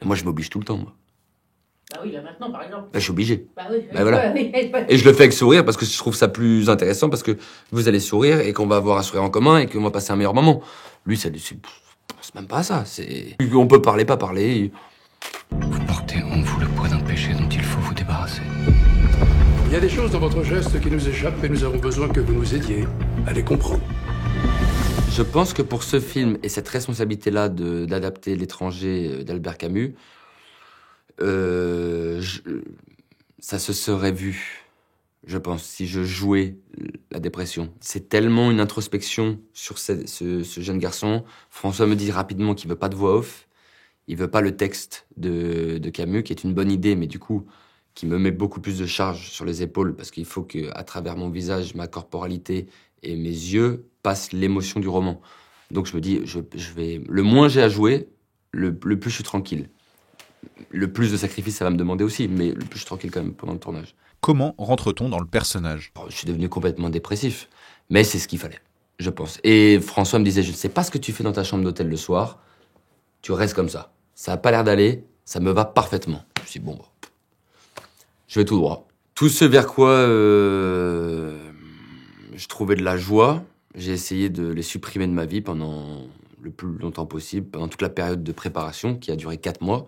Moi, je m'oblige tout le temps, moi. Bah oui, là maintenant, par exemple. Là, je suis obligé. Bah oui. Bah voilà. Et je le fais avec sourire parce que je trouve ça plus intéressant parce que vous allez sourire et qu'on va avoir un sourire en commun et qu'on va passer un meilleur moment. Lui, c'est même pas ça. On peut parler, pas parler. Vous portez en vous le poids d'un péché dont il faut vous débarrasser. Il y a des choses dans votre geste qui nous échappent et nous avons besoin que vous nous aidiez à les comprendre. Je pense que pour ce film et cette responsabilité-là d'adapter L'étranger d'Albert Camus, ça se serait vu, je pense, si je jouais la dépression. C'est tellement une introspection sur ce jeune garçon. François me dit rapidement qu'il veut pas de voix off, il veut pas le texte de Camus, qui est une bonne idée, mais du coup, qui me met beaucoup plus de charge sur les épaules, parce qu'il faut que, à travers mon visage, ma corporalité et mes yeux, passe l'émotion du roman. Donc je me dis, le moins j'ai à jouer, le plus je suis tranquille. Le plus de sacrifices, ça va me demander aussi, mais le plus je suis tranquille quand même pendant le tournage. Comment rentre-t-on dans le personnage ? Je suis devenu complètement dépressif, mais c'est ce qu'il fallait, je pense. Et François me disait, je ne sais pas ce que tu fais dans ta chambre d'hôtel le soir, tu restes comme ça. Ça n'a pas l'air d'aller, ça me va parfaitement. Je me suis dit, bon, je vais tout droit. Tout ce vers quoi je trouvais de la joie, j'ai essayé de les supprimer de ma vie pendant le plus longtemps possible, pendant toute la période de préparation qui a duré 4 mois.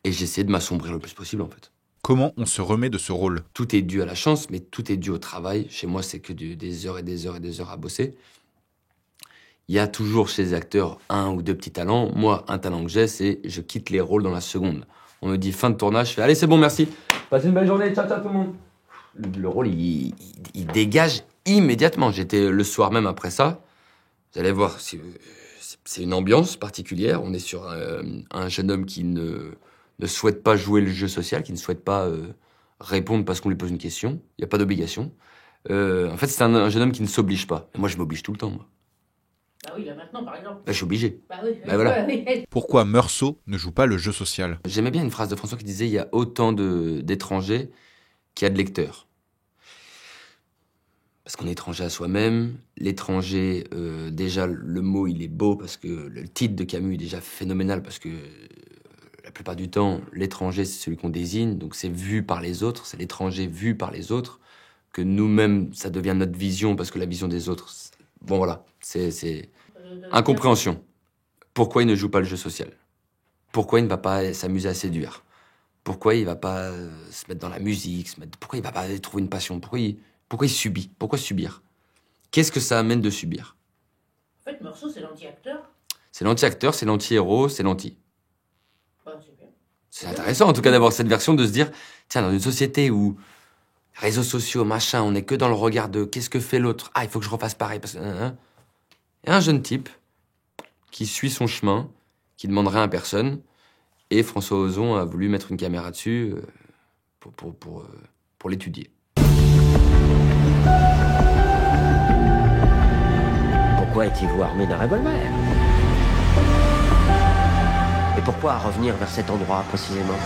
Et j'ai essayé de m'assombrir le plus possible, en fait. Comment on se remet de ce rôle ? Tout est dû à la chance, mais tout est dû au travail. Chez moi, c'est que des heures et des heures et des heures à bosser. Il y a toujours chez les acteurs 1 ou 2 petits talents. Moi, un talent que j'ai, c'est je quitte les rôles dans la seconde. On me dit fin de tournage, je fais allez, c'est bon, merci. Passez une belle journée, ciao, ciao tout le monde. Le rôle, il dégage immédiatement. J'étais le soir même après ça. Vous allez voir, c'est une ambiance particulière. On est sur un jeune homme qui ne souhaite pas jouer le jeu social, qui ne souhaite pas répondre parce qu'on lui pose une question. Il n'y a pas d'obligation. En fait, c'est un jeune homme qui ne s'oblige pas. Et moi, je m'oblige tout le temps, moi. Bah oui, là maintenant, par exemple. Là, je suis obligé. Bah oui. Bah voilà. Pourquoi Meursault ne joue pas le jeu social ? J'aimais bien une phrase de François qui disait « Il y a autant d'étrangers qu'il y a de lecteurs ». Parce qu'on est étranger à soi-même. L'étranger, déjà, le mot, il est beau parce que le titre de Camus est déjà phénoménal parce que la plupart du temps, l'étranger, c'est celui qu'on désigne. Donc c'est vu par les autres, c'est l'étranger vu par les autres. Que nous-mêmes, ça devient notre vision parce que la vision des autres... Bon voilà, c'est incompréhension. Pourquoi il ne joue pas le jeu social ? Pourquoi il ne va pas s'amuser à séduire ? Pourquoi il ne va pas se mettre dans la musique ? Pourquoi il ne va pas trouver une passion ? Pourquoi il subit ? Pourquoi subir ? Qu'est-ce que ça amène de subir ? En fait, Meursault, c'est l'anti-acteur. C'est l'anti-acteur, c'est l'anti-héros, c'est l'anti. Bah, c'est bien. C'est intéressant en tout cas d'avoir cette version de se dire, tiens, dans une société où réseaux sociaux, machin, on n'est que dans le regard de qu'est-ce que fait l'autre ? Ah, il faut que je refasse pareil. Parce que, il y a un jeune type qui suit son chemin, qui demande rien à personne, et François Ozon a voulu mettre une caméra dessus pour l'étudier. Pourquoi étiez-vous armé d'un revolver ? Et pourquoi revenir vers cet endroit précisément ?